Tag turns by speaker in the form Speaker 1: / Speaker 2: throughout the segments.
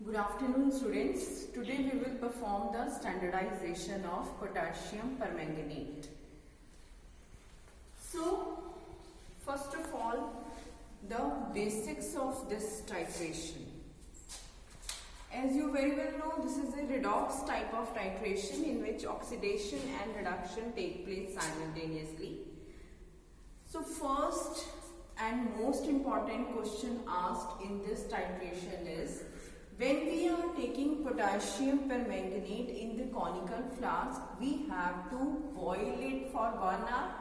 Speaker 1: Good afternoon students. Today we will perform the standardization of potassium permanganate. So first of all, the basics of this titration. As you very well know, this is a redox type of titration in which oxidation and reduction take place simultaneously. So first and most important question asked in this titration is, when we are taking potassium permanganate in the conical flask, we have to boil it for 1 hour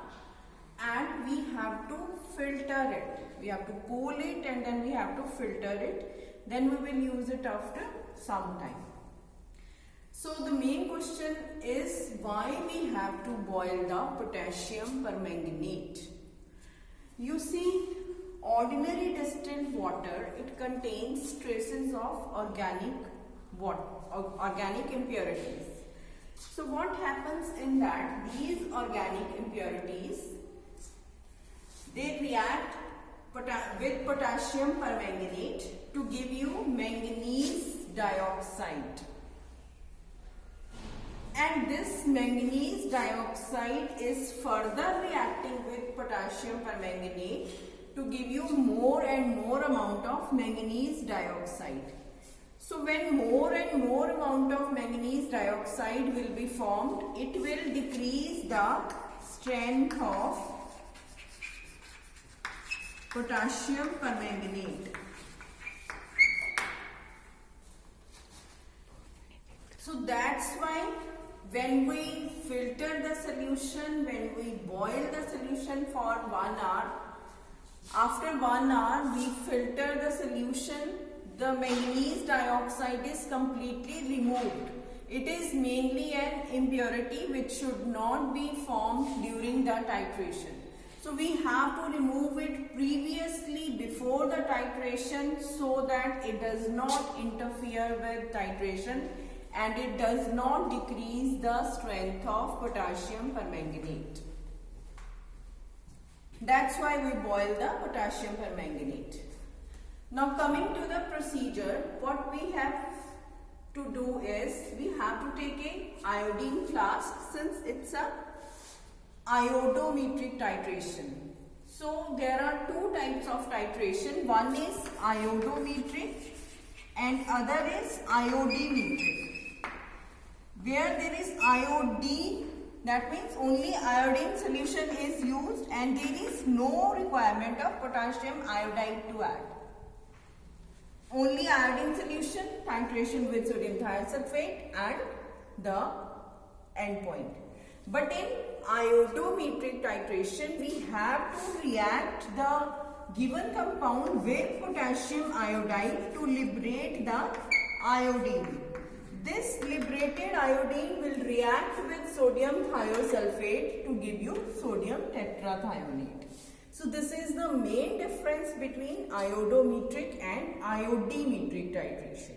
Speaker 1: and we have to filter it. We have to cool it and then we have to filter it. Then we will use it after some time. So the main question is why we have to boil the potassium permanganate. You see, ordinary distilled water, it contains traces of organic impurities. So what happens in that, these organic impurities, they react with potassium permanganate to give you manganese dioxide. And this manganese dioxide is further reacting with potassium permanganate to give you more and more amount of manganese dioxide. So when more and more amount of manganese dioxide will be formed, it will decrease the strength of potassium permanganate. So that's why when we filter the solution, when we boil the solution for 1 hour, after 1 hour we filter the solution, the manganese dioxide is completely removed. It is mainly an impurity which should not be formed during the titration. So we have to remove it previously before the titration so that it does not interfere with titration and it does not decrease the strength of potassium permanganate. That's why we boil the potassium permanganate. Now coming to the procedure, what we have to do is, we have to take a iodine flask since it's a iodometric titration. So there are two types of titration. One is iodometric and other is iodimetric. Where there is iodine, that means only iodine solution is used and there is no requirement of potassium iodide to add. Only iodine solution, titration with sodium thiosulfate and the end point. But in iodometric titration, we have to react the given compound with potassium iodide to liberate the iodine. This liberated iodine will react with sodium thiosulfate to give you sodium tetrathionate. So this is the main difference between iodometric and iodimetric titration.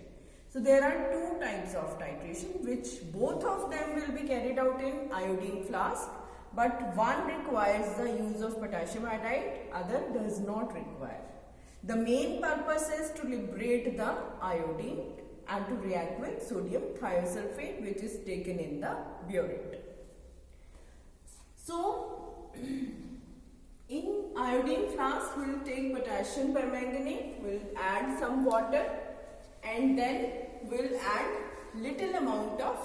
Speaker 1: So there are two types of titration which both of them will be carried out in iodine flask, but one requires the use of potassium iodide, other does not require. The main purpose is to liberate the iodine and to react with sodium thiosulfate which is taken in the burette. So in iodine flask we will take potassium permanganate, we will add some water and then we will add little amount of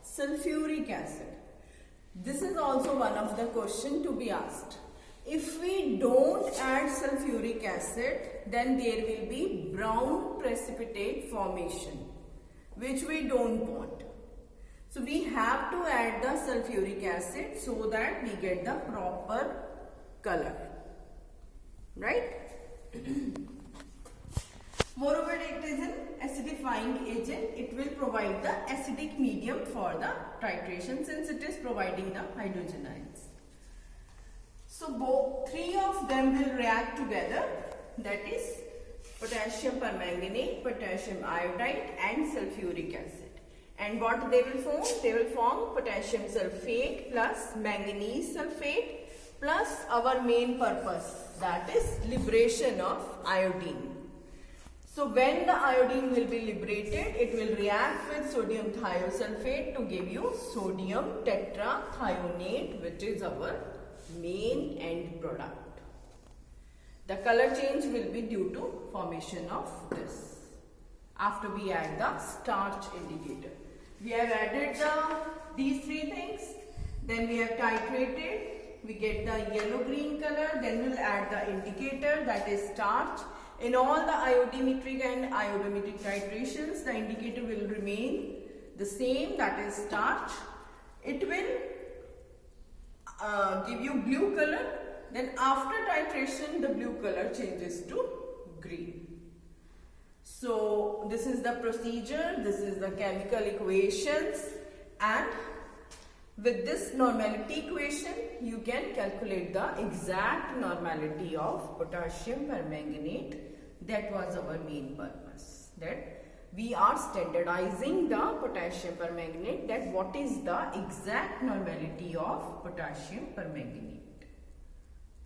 Speaker 1: sulfuric acid. This is also one of the question to be asked. If we don't add sulfuric acid, then there will be brown precipitate formation, which we don't want. So we have to add the sulfuric acid so that we get the proper color, right? Moreover, it is an acidifying agent. It will provide the acidic medium for the titration since it is providing the hydrogen ions. So three of them will react together, that is potassium permanganate, potassium iodide and sulfuric acid. And what they will form? They will form potassium sulfate plus manganese sulfate plus our main purpose, that is liberation of iodine. So when the iodine will be liberated, it will react with sodium thiosulfate to give you sodium tetrathionate, which is our main end product. The color change will be due to formation of this. After we add the starch indicator. We have added these three things. Then we have titrated. We get the yellow-green color. Then we'll add the indicator, that is starch. In all the iodimetric and iodometric titrations, the indicator will remain the same, that is starch. It will give you blue color. Then after titration, the blue color changes to green. So this is the procedure, this is the chemical equations, and with this normality equation, you can calculate the exact normality of potassium permanganate. That was our main purpose, that we are standardizing the potassium permanganate, that what is the exact normality of potassium permanganate.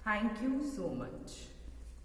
Speaker 1: Thank you so much.